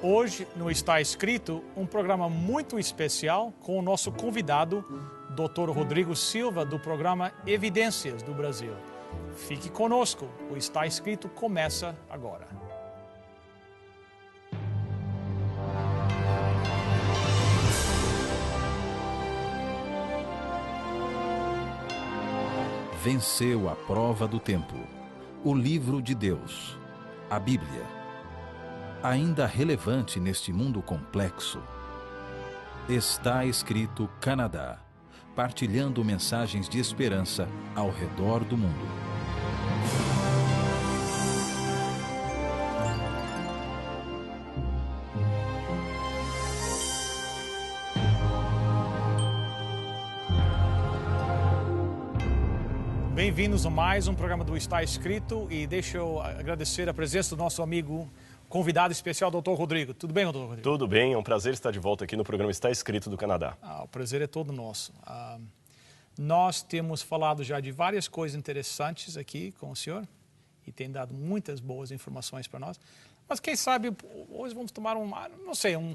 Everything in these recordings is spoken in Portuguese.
Hoje, no Está Escrito, um programa muito especial com o nosso convidado, Dr. Rodrigo Silva, do programa Evidências do Brasil. Fique conosco, o Está Escrito começa agora. Venceu a prova do tempo. O livro de Deus, a Bíblia. Ainda relevante neste mundo complexo. Está Escrito Canadá, partilhando mensagens de esperança ao redor do mundo. Bem-vindos a mais um programa do Está Escrito e deixa eu agradecer a presença do nosso amigo convidado especial, Dr. Rodrigo. Tudo bem, Dr. Rodrigo? Tudo bem, é um prazer estar de volta aqui no programa Está Escrito do Canadá. O prazer é todo nosso. Nós temos falado já de várias coisas interessantes aqui com o senhor e tem dado muitas boas informações para nós. Mas quem sabe hoje vamos tomar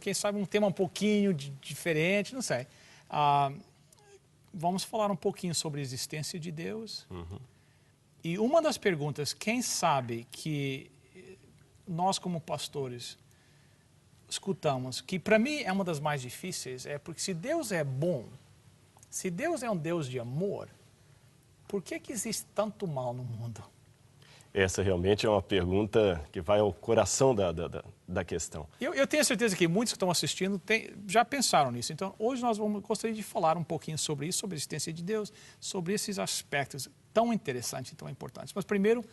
quem sabe um tema um pouquinho diferente, não sei. Vamos falar um pouquinho sobre a existência de Deus. E uma das perguntas, quem sabe que nós como pastores escutamos, que para mim é uma das mais difíceis, é porque se Deus é bom, se Deus é um Deus de amor, por que existe tanto mal no mundo? Essa realmente é uma pergunta que vai ao coração da questão. Eu tenho certeza que muitos que estão assistindo já pensaram nisso. Então, hoje nós gostaria de falar um pouquinho sobre isso, sobre a existência de Deus, sobre esses aspectos tão interessantes e tão importantes. Mas primeiro,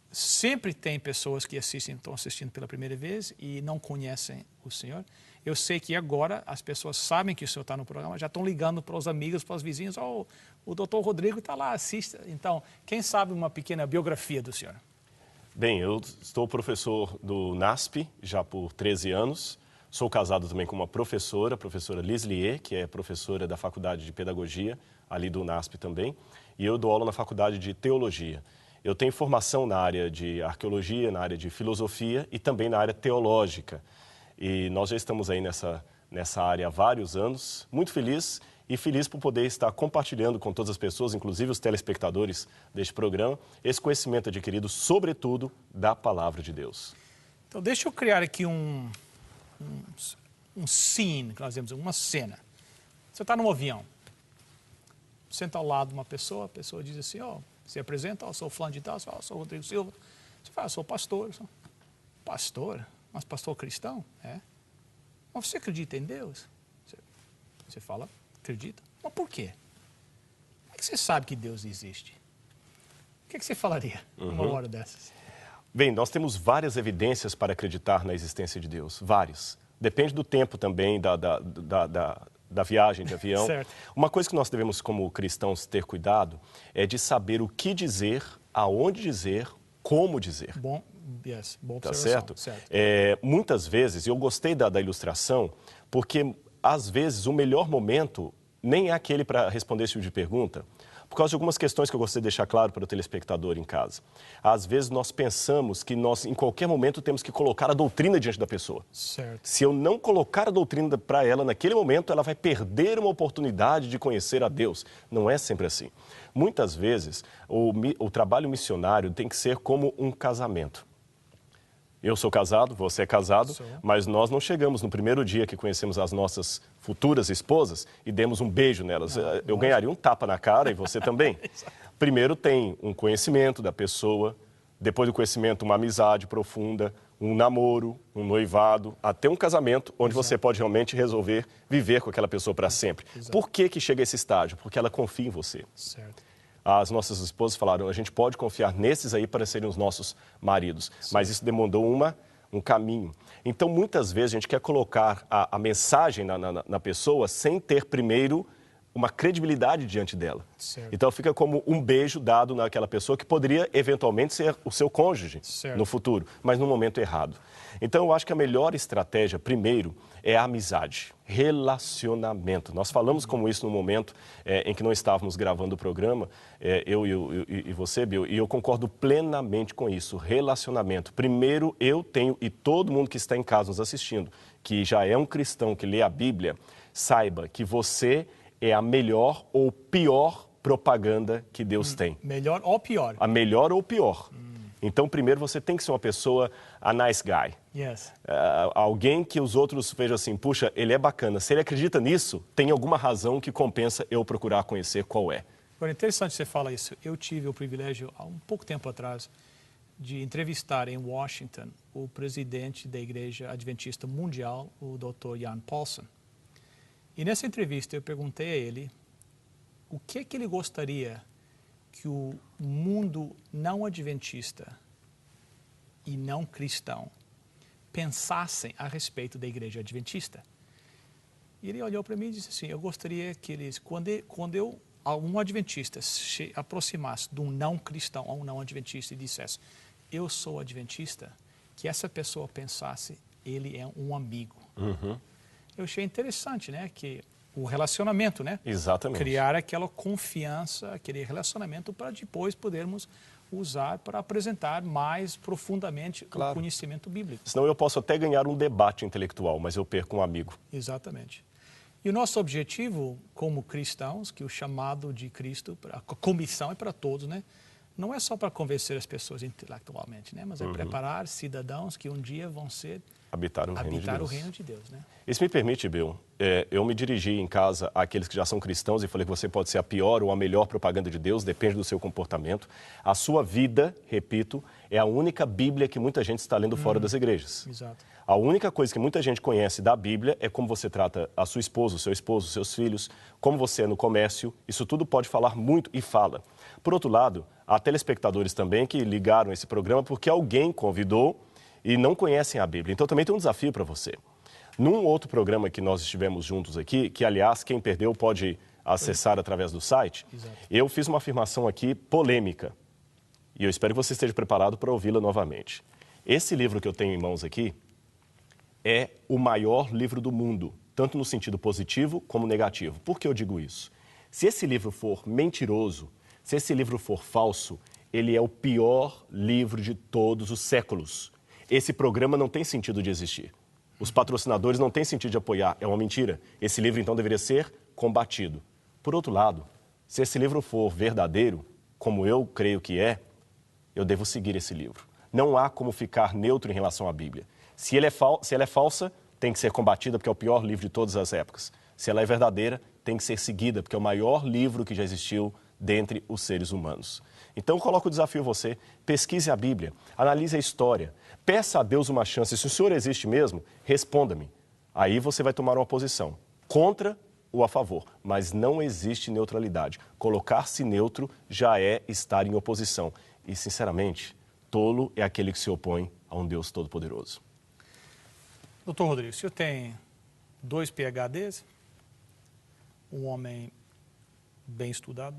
sempre tem pessoas que estão assistindo pela primeira vez e não conhecem o Senhor. Eu sei que agora as pessoas sabem que o Senhor está no programa, já estão ligando para os amigos, para os vizinhos. O doutor Rodrigo está lá, assista. Então, quem sabe uma pequena biografia do Senhor? Bem, eu estou professor do NASP já por 13 anos. Sou casado também com uma professora, a professora Lislier, que é professora da Faculdade de Pedagogia, ali do NASP também. E eu dou aula na Faculdade de Teologia. Eu tenho formação na área de arqueologia, na área de filosofia e também na área teológica. E nós já estamos aí nessa área há vários anos, muito feliz por poder estar compartilhando com todas as pessoas, inclusive os telespectadores deste programa, esse conhecimento adquirido, sobretudo, da Palavra de Deus. Então, deixa eu criar aqui um scene, que nós dizemos, uma cena. Você está num avião, senta ao lado de uma pessoa, a pessoa diz assim, se apresenta, sou fulano de tal, sou Rodrigo Silva. Você fala, sou pastor. Pastor? Mas pastor cristão? Mas você acredita em Deus? Você fala, acredita. Mas por quê? Como é que você sabe que Deus existe? O que você falaria numa hora dessas? Bem, nós temos várias evidências para acreditar na existência de Deus. Vários. Depende do tempo também, da viagem de avião. Certo. Uma coisa que nós devemos, como cristãos, ter cuidado é de saber o que dizer, aonde dizer, como dizer. Boa Tá observação. certo? Muitas vezes, eu gostei da ilustração, porque às vezes o melhor momento nem é aquele para responder esse tipo de pergunta, por causa de algumas questões que eu gostaria de deixar claro para o telespectador em casa. Às vezes nós pensamos que nós, em qualquer momento, temos que colocar a doutrina diante da pessoa. Certo. Se eu não colocar a doutrina para ela naquele momento, ela vai perder uma oportunidade de conhecer a Deus. Não é sempre assim. Muitas vezes, o trabalho missionário tem que ser como um casamento. Eu sou casado, você é casado, mas nós não chegamos no primeiro dia que conhecemos as nossas futuras esposas e demos um beijo nelas. Eu ganharia um tapa na cara e você também. Primeiro tem um conhecimento da pessoa, depois do conhecimento uma amizade profunda, um namoro, um noivado, até um casamento onde você pode realmente resolver viver com aquela pessoa para sempre. Por que chega a esse estágio? Porque ela confia em você. Certo. As nossas esposas falaram, a gente pode confiar nesses aí para serem os nossos maridos. Sim. Mas isso demandou um caminho. Então, muitas vezes, a gente quer colocar a mensagem na pessoa sem ter primeiro uma credibilidade diante dela. Certo. Então fica como um beijo dado naquela pessoa que poderia eventualmente ser o seu cônjuge Certo. no futuro, mas no momento errado. Então eu acho que a melhor estratégia, primeiro, é a amizade, relacionamento. Nós falamos como isso no momento em que não estávamos gravando o programa, eu e você, Bill, e eu concordo plenamente com isso, relacionamento. Primeiro, eu tenho, e todo mundo que está em casa nos assistindo, que já é um cristão que lê a Bíblia, saiba que você é a melhor ou pior propaganda que Deus tem. Melhor ou pior? A melhor ou pior. Então, primeiro, você tem que ser uma pessoa, a nice guy. Yes. Alguém que os outros vejam assim, puxa, ele é bacana. Se ele acredita nisso, tem alguma razão que compensa eu procurar conhecer qual é. Agora, interessante você falar isso. Eu tive o privilégio, há um pouco tempo atrás, de entrevistar em Washington o presidente da Igreja Adventista Mundial, o Dr. Jan Paulson. E nessa entrevista eu perguntei a ele o que ele gostaria que o mundo não adventista e não cristão pensassem a respeito da Igreja Adventista. E ele olhou para mim e disse assim, eu gostaria que eles, quando um adventista se aproximasse de um não cristão ou um não adventista e dissesse, eu sou adventista, que essa pessoa pensasse, ele é um amigo. Uhum. Eu achei interessante, né, que o relacionamento, né? Exatamente. Criar aquela confiança, aquele relacionamento para depois podermos usar para apresentar mais profundamente o conhecimento bíblico. Senão eu posso até ganhar um debate intelectual, mas eu perco um amigo. Exatamente. E o nosso objetivo como cristãos, que o chamado de Cristo, a comissão é para todos, né? Não é só para convencer as pessoas intelectualmente, né? Mas é preparar cidadãos que um dia vão ser habitar o reino de Deus, né? Isso me permite, Bill, eu me dirigi em casa àqueles que já são cristãos e falei que você pode ser a pior ou a melhor propaganda de Deus, depende do seu comportamento. A sua vida, repito, é a única Bíblia que muita gente está lendo fora das igrejas. Exato. A única coisa que muita gente conhece da Bíblia é como você trata a sua esposa, o seu esposo, os seus filhos, como você é no comércio. Isso tudo pode falar muito e fala. Por outro lado, há telespectadores também que ligaram esse programa porque alguém convidou e não conhecem a Bíblia. Então também tem um desafio para você. Num outro programa que nós estivemos juntos aqui, que aliás quem perdeu pode acessar através do site, eu fiz uma afirmação aqui polêmica. E eu espero que você esteja preparado para ouvi-la novamente. Esse livro que eu tenho em mãos aqui é o maior livro do mundo, tanto no sentido positivo como negativo. Por que eu digo isso? Se esse livro for mentiroso, se esse livro for falso, ele é o pior livro de todos os séculos. Esse programa não tem sentido de existir. Os patrocinadores não têm sentido de apoiar, é uma mentira. Esse livro, então, deveria ser combatido. Por outro lado, se esse livro for verdadeiro, como eu creio que é, eu devo seguir esse livro. Não há como ficar neutro em relação à Bíblia. Se ela é falsa, tem que ser combatida, porque é o pior livro de todas as épocas. Se ela é verdadeira, tem que ser seguida, porque é o maior livro que já existiu dentre os seres humanos. Então, eu coloco o desafio a você, pesquise a Bíblia, analise a história, peça a Deus uma chance. Se o Senhor existe mesmo, responda-me. Aí você vai tomar uma posição contra ou a favor, mas não existe neutralidade. Colocar-se neutro já é estar em oposição. E, sinceramente, tolo é aquele que se opõe a um Deus todo-poderoso. Doutor Rodrigo, o senhor tem 2 PhDs, um homem bem estudado.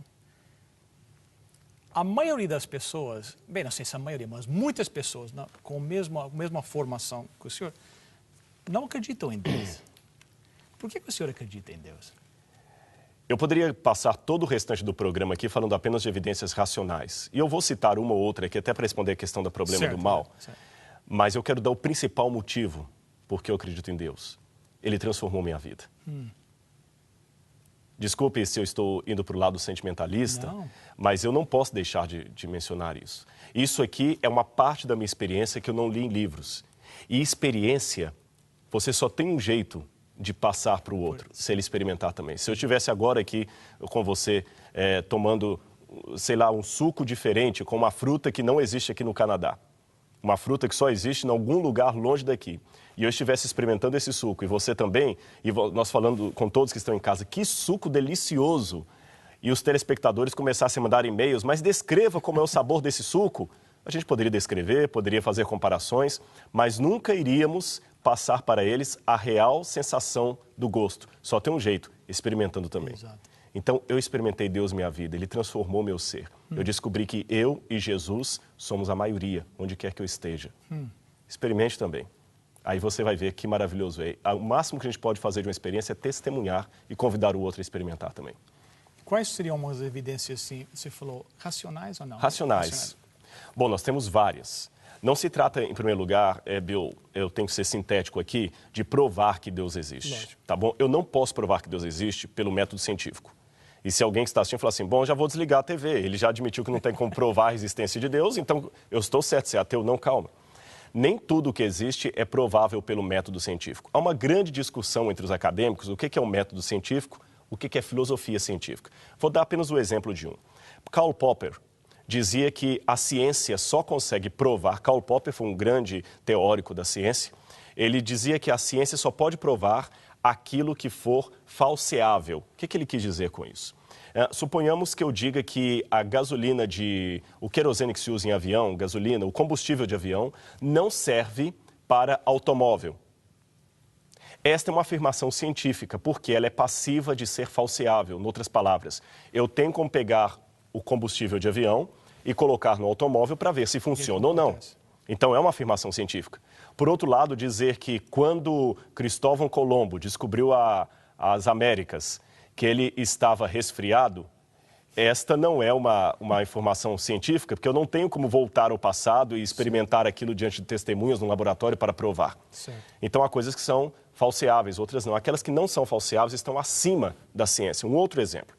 A maioria das pessoas, bem, não sei se a maioria, mas muitas pessoas com a mesma formação que o senhor, não acreditam em Deus. Por que o senhor acredita em Deus? Eu poderia passar todo o restante do programa aqui falando apenas de evidências racionais. E eu vou citar uma ou outra aqui até para responder a questão do problema do mal. Certo. Mas eu quero dar o principal motivo porque eu acredito em Deus. Ele transformou minha vida. Desculpe se eu estou indo para o lado sentimentalista, mas eu não posso deixar de mencionar isso. Isso aqui é uma parte da minha experiência que eu não li em livros. E experiência, você só tem um jeito de passar para o outro, se ele experimentar também. Se eu estivesse agora aqui com você tomando, sei lá, um suco diferente com uma fruta que não existe aqui no Canadá, uma fruta que só existe em algum lugar longe daqui, e eu estivesse experimentando esse suco, e você também, e nós falando com todos que estão em casa, que suco delicioso, e os telespectadores começassem a mandar e-mails, mas descreva como é o sabor desse suco, a gente poderia descrever, poderia fazer comparações, mas nunca iríamos passar para eles a real sensação do gosto. Só tem um jeito, experimentando também. Exato. Então, eu experimentei Deus minha vida, Ele transformou meu ser. Eu descobri que eu e Jesus somos a maioria, onde quer que eu esteja. Experimente também. Aí você vai ver que maravilhoso é. O máximo que a gente pode fazer de uma experiência é testemunhar e convidar o outro a experimentar também. Quais seriam umas evidências, assim, você falou, racionais ou não? Racionais. Bom, nós temos várias. Não se trata, em primeiro lugar, Bill, eu tenho que ser sintético aqui, de provar que Deus existe. Lógico. Tá bom? Eu não posso provar que Deus existe pelo método científico. E se alguém que está assistindo falar assim, bom, já vou desligar a TV, ele já admitiu que não tem como provar a existência de Deus, então eu estou certo, se é ateu, não, calma. Nem tudo o que existe é provável pelo método científico. Há uma grande discussão entre os acadêmicos, o que é um método científico, o que é filosofia científica. Vou dar apenas o exemplo de um. Karl Popper dizia que a ciência só consegue provar, Karl Popper foi um grande teórico da ciência, ele dizia que a ciência só pode provar aquilo que for falseável. O que ele quis dizer com isso? Suponhamos que eu diga que a gasolina o querosene que se usa em avião, gasolina, o combustível de avião, não serve para automóvel. Esta é uma afirmação científica, porque ela é passiva de ser falseável. Em outras palavras, eu tenho como pegar o combustível de avião e colocar no automóvel para ver se funciona ou não. Então, é uma afirmação científica. Por outro lado, dizer que quando Cristóvão Colombo descobriu as Américas, que ele estava resfriado, esta não é uma informação científica, porque eu não tenho como voltar ao passado e experimentar aquilo diante de testemunhas no laboratório para provar. Certo. Então, há coisas que são falseáveis, outras não. Aquelas que não são falseáveis estão acima da ciência. Um outro exemplo.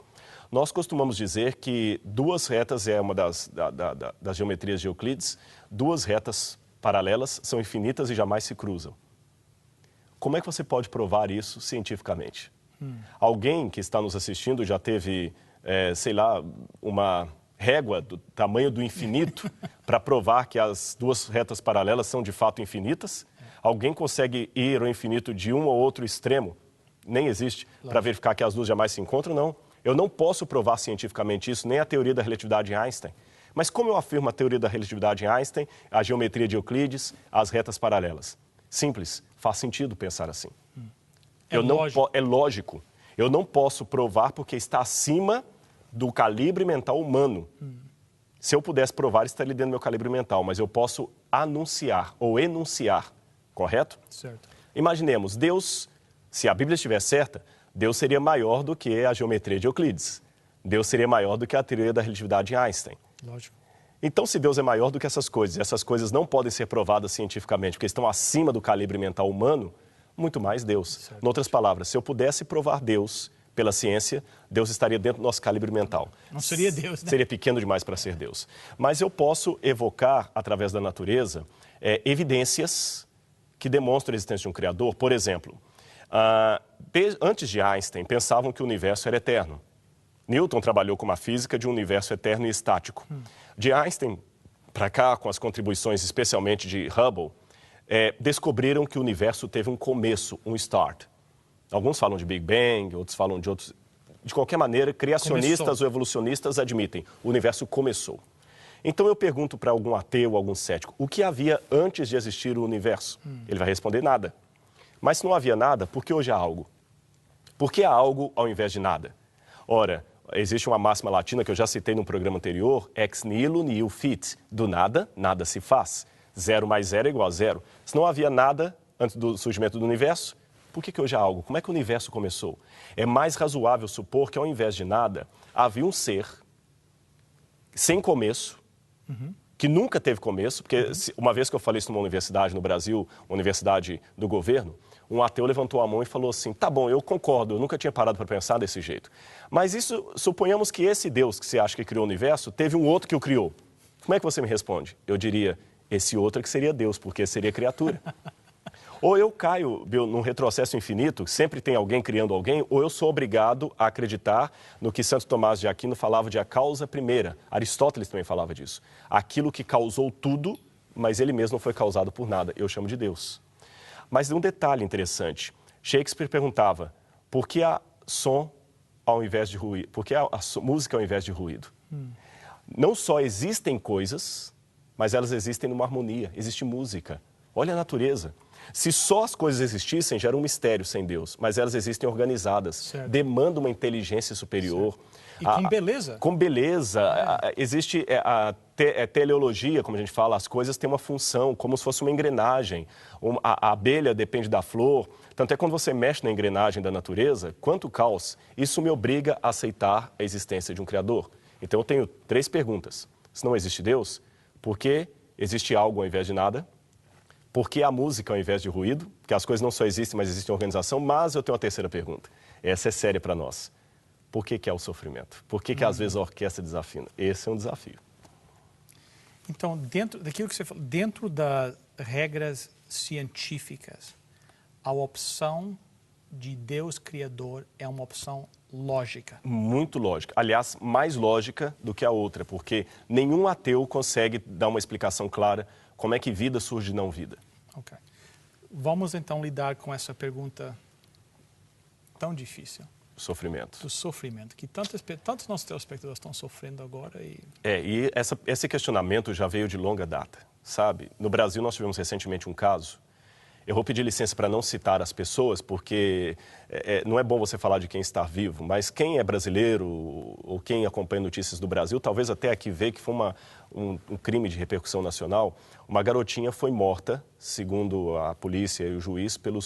Nós costumamos dizer que duas retas é uma das geometrias de Euclides, duas retas paralelas são infinitas e jamais se cruzam. Como é que você pode provar isso cientificamente? Alguém que está nos assistindo já teve, sei lá, uma régua do tamanho do infinito para provar que as duas retas paralelas são de fato infinitas? Alguém consegue ir ao infinito de um ou outro extremo? Nem existe, para verificar que as duas jamais se encontram? Não. Eu não posso provar cientificamente isso, nem a teoria da relatividade em Einstein. Mas como eu afirmo a teoria da relatividade em Einstein, a geometria de Euclides, as retas paralelas? Simples, faz sentido pensar assim. É lógico. Eu não posso provar porque está acima do calibre mental humano. Se eu pudesse provar, estaria dentro do meu calibre mental, mas eu posso anunciar ou enunciar, correto? Certo. Imaginemos, Deus, se a Bíblia estiver certa, Deus seria maior do que a geometria de Euclides. Deus seria maior do que a teoria da relatividade em Einstein. Lógico. Então, se Deus é maior do que essas coisas não podem ser provadas cientificamente, porque estão acima do calibre mental humano, muito mais Deus. Certo. Em outras palavras, se eu pudesse provar Deus pela ciência, Deus estaria dentro do nosso calibre mental. Não seria Deus, né? Seria pequeno demais para ser Deus. Mas eu posso evocar, através da natureza, evidências que demonstram a existência de um Criador. Por exemplo, antes de Einstein, pensavam que o universo era eterno. Newton trabalhou com uma física de um universo eterno e estático. De Einstein para cá, com as contribuições especialmente de Hubble, descobriram que o universo teve um começo, um start. Alguns falam de Big Bang, outros falam de outros. De qualquer maneira, criacionistas ou evolucionistas admitem, o universo começou. Então eu pergunto para algum ateu, algum cético, o que havia antes de existir o universo? Ele vai responder nada. Mas se não havia nada, por que hoje há algo? Por que há algo ao invés de nada? Ora, existe uma máxima latina que eu já citei no programa anterior, ex nihilo nihil fit, do nada, nada se faz. 0 mais 0 é igual a 0. Se não havia nada antes do surgimento do universo, por que hoje há algo? Como é que o universo começou? É mais razoável supor que ao invés de nada, havia um ser sem começo, que nunca teve começo, porque uma vez que eu falei isso numa universidade no Brasil, uma universidade do governo, um ateu levantou a mão e falou assim, tá bom, eu concordo, eu nunca tinha parado para pensar desse jeito. Mas isso, suponhamos que esse Deus que você acha que criou o universo, teve um outro que o criou. Como é que você me responde? Eu diria, esse outro que seria Deus, porque seria criatura. Ou eu caio num retrocesso infinito, sempre tem alguém criando alguém, ou eu sou obrigado a acreditar no que Santo Tomás de Aquino falava de a causa primeira. Aristóteles também falava disso. Aquilo que causou tudo, mas ele mesmo não foi causado por nada. Eu chamo de Deus. Mas um detalhe interessante. Shakespeare perguntava, por que há som ao invés de ruído? Por que há música ao invés de ruído? Não só existem coisas, mas elas existem numa harmonia. Existe música. Olha a natureza. Se só as coisas existissem, já era um mistério sem Deus, mas elas existem organizadas, Certo. demandam uma inteligência superior. E com beleza. Com beleza. Existe a teleologia, como a gente fala, as coisas têm uma função, como se fosse uma engrenagem. A abelha depende da flor. Tanto é que quando você mexe na engrenagem da natureza, quanto caos, isso me obriga a aceitar a existência de um Criador. Então eu tenho 3 perguntas. Se não existe Deus, por que existe algo ao invés de nada? Por que a música ao invés de ruído? Porque as coisas não só existem, mas existe organização. Mas eu tenho uma terceira pergunta. Essa é séria para nós. Por que é o sofrimento? Por que às vezes a orquestra desafina? Esse é um desafio. Então, dentro daquilo que você falou, dentro das regras científicas, a opção de Deus Criador é uma opção lógica. Muito lógica. Aliás, mais lógica do que a outra, porque nenhum ateu consegue dar uma explicação clara como é que vida surge de não vida. Ok. Vamos então lidar com essa pergunta tão difícil. Sofrimento. Do sofrimento, que tantos nossos telespectadores estão sofrendo agora. E esse questionamento já veio de longa data, sabe? No Brasil, nós tivemos recentemente um caso. Eu vou pedir licença para não citar as pessoas, porque não é bom você falar de quem está vivo, mas quem é brasileiro ou quem acompanha notícias do Brasil, talvez até aqui vê que foi um crime de repercussão nacional. Uma garotinha foi morta, segundo a polícia e o juiz, pelo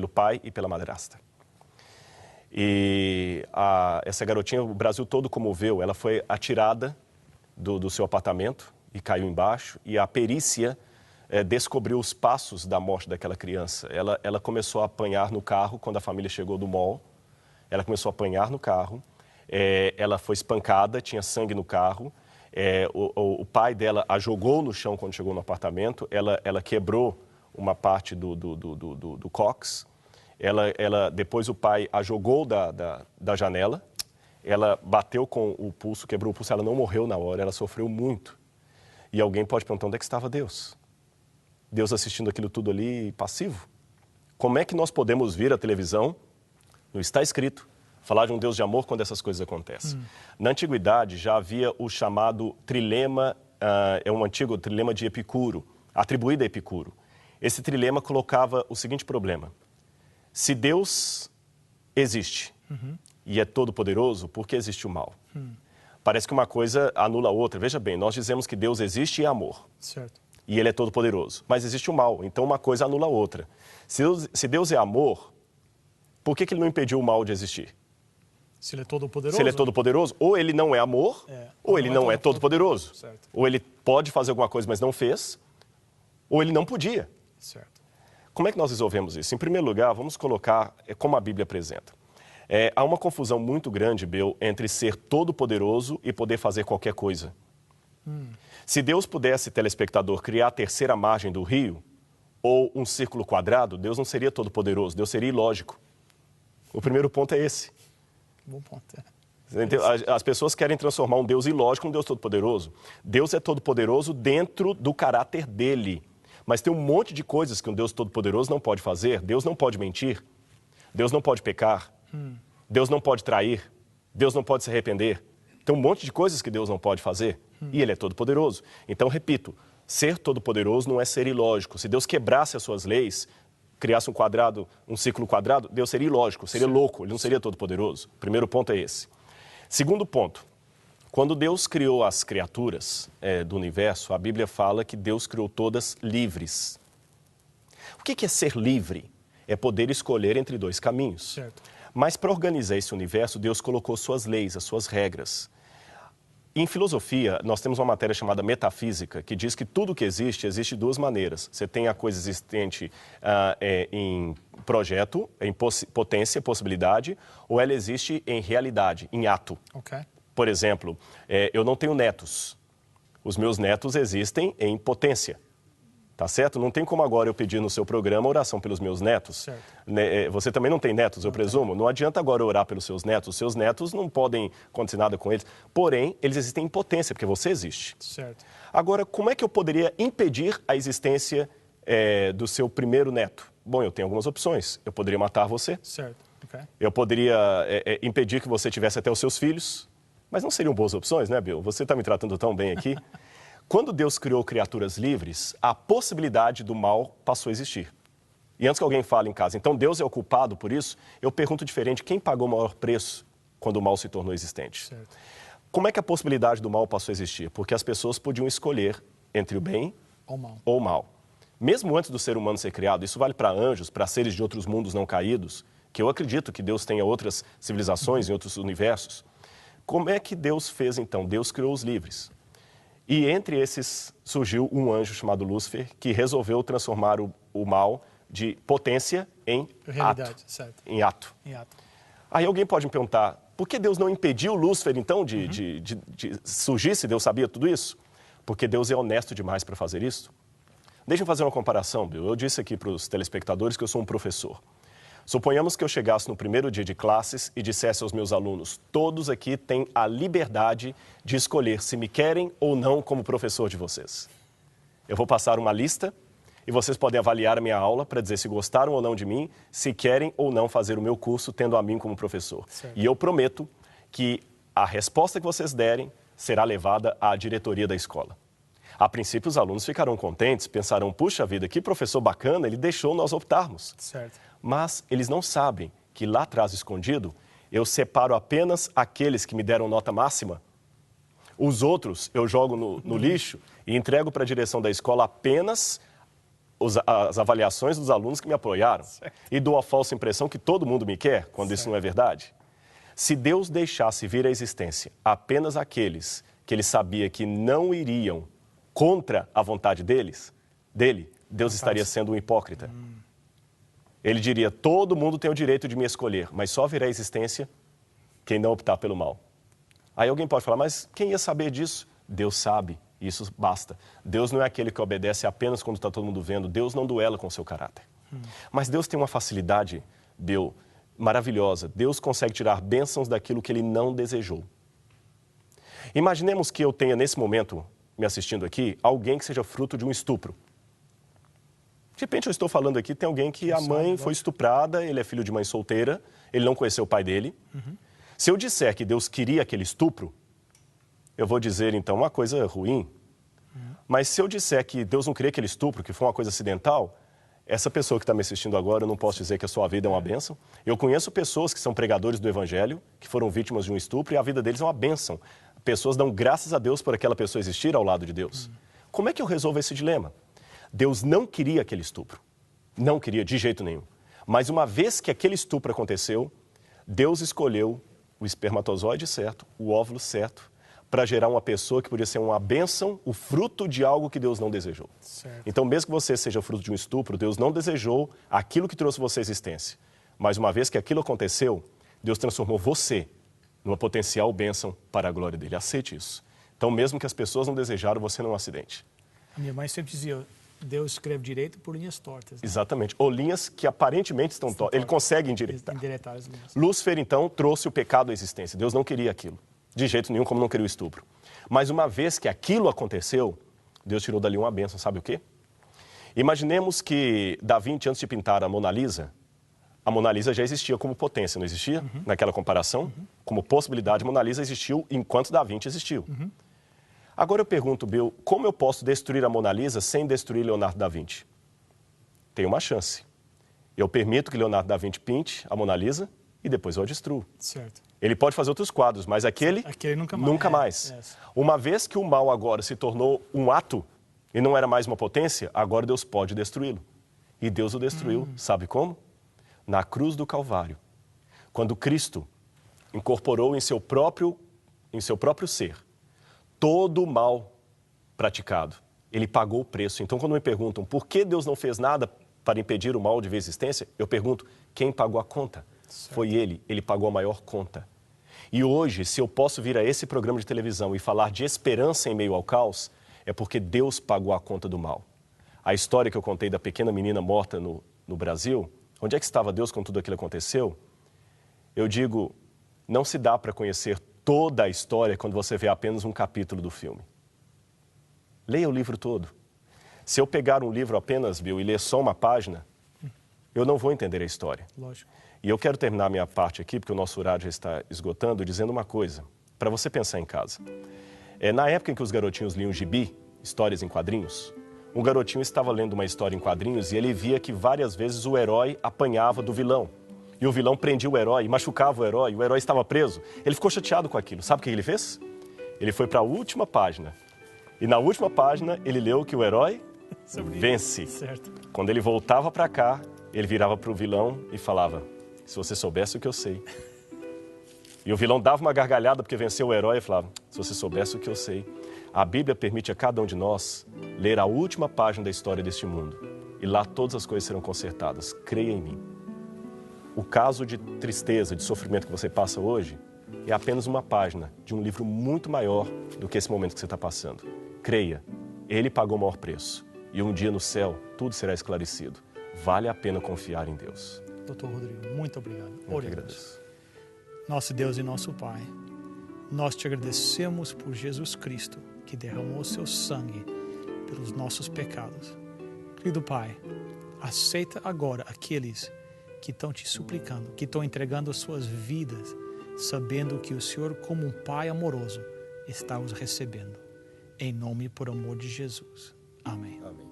pai e pela madrasta. E essa garotinha, o Brasil todo comoveu, ela foi atirada do seu apartamento e caiu embaixo, e a perícia descobriu os passos da morte daquela criança. Ela começou a apanhar no carro quando a família chegou do mall, ela começou a apanhar no carro, ela foi espancada, tinha sangue no carro, o pai dela a jogou no chão quando chegou no apartamento, ela quebrou uma parte do cóccix. Depois o pai a jogou da janela, ela bateu com o pulso, quebrou o pulso, ela não morreu na hora, ela sofreu muito. E alguém pode perguntar onde é que estava Deus? Deus assistindo aquilo tudo ali passivo? Como é que nós podemos vir à televisão, não está escrito, falar de um Deus de amor quando essas coisas acontecem? Na antiguidade já havia o chamado trilema, um antigo trilema de Epicuro, atribuído a Epicuro. Esse trilema colocava o seguinte problema: se Deus existe e é todo-poderoso, por que existe o mal? Parece que uma coisa anula a outra. Veja bem, nós dizemos que Deus existe e é amor. Certo. E Ele é todo-poderoso. Mas existe o mal, então uma coisa anula a outra. Se Deus é amor, por que Ele não impediu o mal de existir? Se Ele é todo-poderoso? Se Ele é todo-poderoso, ou Ele não é amor, ou Ele não é todo-poderoso. Certo. Ou Ele pode fazer alguma coisa, mas não fez, ou Ele não podia. Certo. Como é que nós resolvemos isso? Em primeiro lugar, vamos colocar como a Bíblia apresenta. Há uma confusão muito grande, Bill, entre ser todo-poderoso e poder fazer qualquer coisa. Se Deus pudesse, telespectador, criar a terceira margem do rio, ou um círculo quadrado, Deus não seria todo-poderoso, Deus seria ilógico. O primeiro ponto é esse. Bom ponto. As pessoas querem transformar um Deus ilógico num Deus todo-poderoso. Deus é todo-poderoso dentro do caráter dele. Mas tem um monte de coisas que um Deus todo-poderoso não pode fazer. Deus não pode mentir, Deus não pode pecar, Deus não pode trair, Deus não pode se arrepender. Tem um monte de coisas que Deus não pode fazer e Ele é todo-poderoso. Então, repito, ser todo-poderoso não é ser ilógico. Se Deus quebrasse as suas leis, criasse um círculo quadrado, Deus seria ilógico, seria louco, Ele não seria todo-poderoso. O primeiro ponto é esse. Segundo ponto, quando Deus criou as criaturas do universo, a Bíblia fala que Deus criou todas livres. O que é ser livre? É poder escolher entre 2 caminhos. Certo. Mas para organizar esse universo, Deus colocou suas leis, as suas regras. Em filosofia, nós temos uma matéria chamada metafísica, que diz que tudo que existe de 2 maneiras. Você tem a coisa existente em projeto, em potência, possibilidade, ou ela existe em realidade, em ato. Ok. Por exemplo, eu não tenho netos. Os meus netos existem em potência. Tá certo? Não tem como agora eu pedir no seu programa oração pelos meus netos. Certo. Você também não tem netos, eu presumo. Não adianta agora orar pelos seus netos. Os seus netos não podem acontecer nada com eles. Porém, eles existem em potência, porque você existe. Certo. Agora, como é que eu poderia impedir a existência do seu primeiro neto? Bom, eu tenho algumas opções. Eu poderia matar você. Certo. Ok. Eu poderia impedir que você tivesse até os seus filhos. Mas não seriam boas opções, né, Bill? Você está me tratando tão bem aqui. Quando Deus criou criaturas livres, a possibilidade do mal passou a existir. E antes que alguém fale em casa, então Deus é o culpado por isso, eu pergunto diferente, quem pagou o maior preço quando o mal se tornou existente? Certo. Como é que a possibilidade do mal passou a existir? Porque as pessoas podiam escolher entre o bem ou o mal. Mesmo antes do ser humano ser criado, isso vale para anjos, para seres de outros mundos não caídos, que eu acredito que Deus tenha outras civilizações em outros universos. Como é que Deus fez então? Deus criou os livres. E entre esses surgiu um anjo chamado Lúcifer, que resolveu transformar o mal de potência em realidade, ato. certo. Em ato. Em ato. Aí alguém pode me perguntar, por que Deus não impediu Lúcifer então de surgir, se Deus sabia tudo isso? Porque Deus é honesto demais para fazer isso. Deixa eu fazer uma comparação, Bill. Eu disse aqui para os telespectadores que eu sou um professor. Suponhamos que eu chegasse no primeiro dia de classes e dissesse aos meus alunos, todos aqui têm a liberdade de escolher se me querem ou não como professor de vocês. Eu vou passar uma lista e vocês podem avaliar a minha aula para dizer se gostaram ou não de mim, se querem ou não fazer o meu curso tendo a mim como professor. Certo. E eu prometo que a resposta que vocês derem será levada à diretoria da escola. A princípio, os alunos ficarão contentes, pensarão, puxa vida, que professor bacana, ele deixou nós optarmos. Certo. Mas eles não sabem que lá atrás, escondido, eu separo apenas aqueles que me deram nota máxima. Os outros eu jogo no lixo e entrego para a direção da escola apenas as avaliações dos alunos que me apoiaram. Certo. E dou a falsa impressão que todo mundo me quer, quando Certo. isso não é verdade. Se Deus deixasse vir à existência apenas aqueles que ele sabia que não iriam contra a vontade dele, Deus estaria sendo um hipócrita. Ele diria, todo mundo tem o direito de me escolher, mas só virá à existência quem não optar pelo mal. Aí alguém pode falar, mas quem ia saber disso? Deus sabe, isso basta. Deus não é aquele que obedece apenas quando está todo mundo vendo, Deus não duela com o seu caráter. Mas Deus tem uma facilidade, Bill, maravilhosa. Deus consegue tirar bênçãos daquilo que ele não desejou. Imaginemos que eu tenha nesse momento, me assistindo aqui, alguém que seja fruto de um estupro. De repente eu estou falando aqui, tem alguém que a mãe foi estuprada, ele é filho de mãe solteira, ele não conheceu o pai dele. Se eu disser que Deus queria aquele estupro, eu vou dizer então uma coisa ruim. Mas se eu disser que Deus não queria aquele estupro, que foi uma coisa acidental, essa pessoa que está me assistindo agora, eu não posso dizer que a sua vida é uma bênção. Eu conheço pessoas que são pregadores do evangelho, que foram vítimas de um estupro e a vida deles é uma bênção. Pessoas dão graças a Deus por aquela pessoa existir ao lado de Deus. Como é que eu resolvo esse dilema? Deus não queria aquele estupro. Não queria de jeito nenhum. Mas uma vez que aquele estupro aconteceu, Deus escolheu o espermatozoide certo, o óvulo certo, para gerar uma pessoa que podia ser uma bênção, o fruto de algo que Deus não desejou. Certo. Então, mesmo que você seja fruto de um estupro, Deus não desejou aquilo que trouxe você à existência. Mas uma vez que aquilo aconteceu, Deus transformou você numa potencial bênção para a glória dele. Aceite isso. Então, mesmo que as pessoas não desejaram, você não é um acidente. A minha mãe sempre dizia, Deus escreve direito por linhas tortas. Né? Exatamente. Ou linhas que aparentemente estão tortas. Ele consegue endireitar. Endireitar as linhas. Lúcifer, então, trouxe o pecado à existência. Deus não queria aquilo. De jeito nenhum, como não queria o estupro. Mas uma vez que aquilo aconteceu, Deus tirou dali uma bênção. Sabe o quê? Imaginemos que Da Vinci, antes de pintar a Mona Lisa já existia como potência, não existia? Naquela comparação, como possibilidade, Mona Lisa existiu enquanto Da Vinci existiu. Agora eu pergunto, Bill, como eu posso destruir a Mona Lisa sem destruir Leonardo da Vinci? Tem uma chance. Eu permito que Leonardo da Vinci pinte a Mona Lisa e depois eu a destruo. Certo. Ele pode fazer outros quadros, mas aquele nunca mais. Uma vez que o mal agora se tornou um ato e não era mais uma potência, agora Deus pode destruí-lo. E Deus o destruiu. Sabe como? Na cruz do Calvário. Quando Cristo incorporou em seu próprio ser todo o mal praticado. Ele pagou o preço. Então, quando me perguntam por que Deus não fez nada para impedir o mal de vir à existência, eu pergunto, quem pagou a conta? Certo. Foi ele pagou a maior conta. E hoje, se eu posso vir a esse programa de televisão e falar de esperança em meio ao caos, é porque Deus pagou a conta do mal. A história que eu contei da pequena menina morta no Brasil, onde é que estava Deus quando tudo aquilo aconteceu? Eu digo, não se dá para conhecer toda a história quando você vê apenas um capítulo do filme. Leia o livro todo. Se eu pegar um livro apenas, Bill, e ler só uma página, eu não vou entender a história. Lógico. E eu quero terminar a minha parte aqui, porque o nosso horário já está esgotando, dizendo uma coisa, para você pensar em casa. Na época em que os garotinhos liam gibi, histórias em quadrinhos? Um garotinho estava lendo uma história em quadrinhos e ele via que várias vezes o herói apanhava do vilão. E o vilão prendia o herói, machucava o herói estava preso. Ele ficou chateado com aquilo. Sabe o que ele fez? Ele foi para a última página. E na última página ele leu que o herói vence. Certo. Quando ele voltava para cá, ele virava para o vilão e falava: se você soubesse o que eu sei. E o vilão dava uma gargalhada porque venceu o herói e falava: se você soubesse o que eu sei. A Bíblia permite a cada um de nós ler a última página da história deste mundo. E lá todas as coisas serão consertadas. Creia em mim. O caso de tristeza, de sofrimento que você passa hoje é apenas uma página de um livro muito maior do que esse momento que você está passando. Creia, Ele pagou o maior preço. E um dia no céu, tudo será esclarecido. Vale a pena confiar em Deus. Doutor Rodrigo, muito obrigado. Eu que agradeço. Nosso Deus e nosso Pai, nós te agradecemos por Jesus Cristo, que derramou seu sangue pelos nossos pecados. Querido Pai, aceita agora aqueles que estão te suplicando, que estão entregando as suas vidas, sabendo que o Senhor, como um Pai amoroso, está os recebendo. Em nome e por amor de Jesus. Amém. Amém.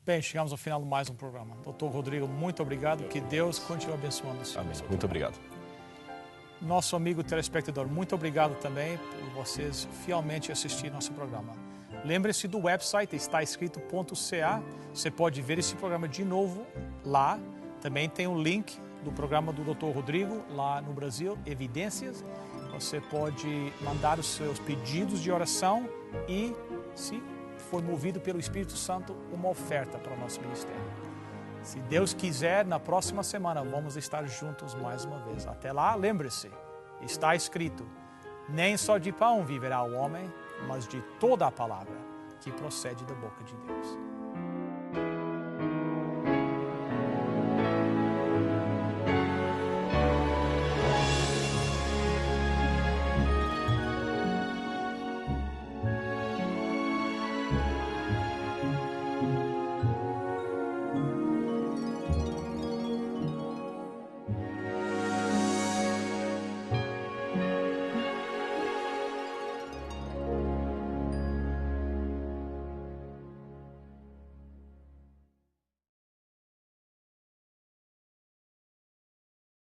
Bem, chegamos ao final de mais um programa. Doutor Rodrigo, muito obrigado. Que Deus continue abençoando o senhor. Amém. Muito obrigado. Nosso amigo telespectador, muito obrigado também por vocês fielmente assistir nosso programa. Lembre-se do website, está escrito.ca. Você pode ver esse programa de novo lá. Também tem o link do programa do Dr. Rodrigo lá no Brasil, Evidências. Você pode mandar os seus pedidos de oração e, se for movido pelo Espírito Santo, uma oferta para o nosso ministério. Se Deus quiser, na próxima semana vamos estar juntos mais uma vez. Até lá, lembre-se, está escrito: nem só de pão viverá o homem, mas de toda a palavra que procede da boca de Deus.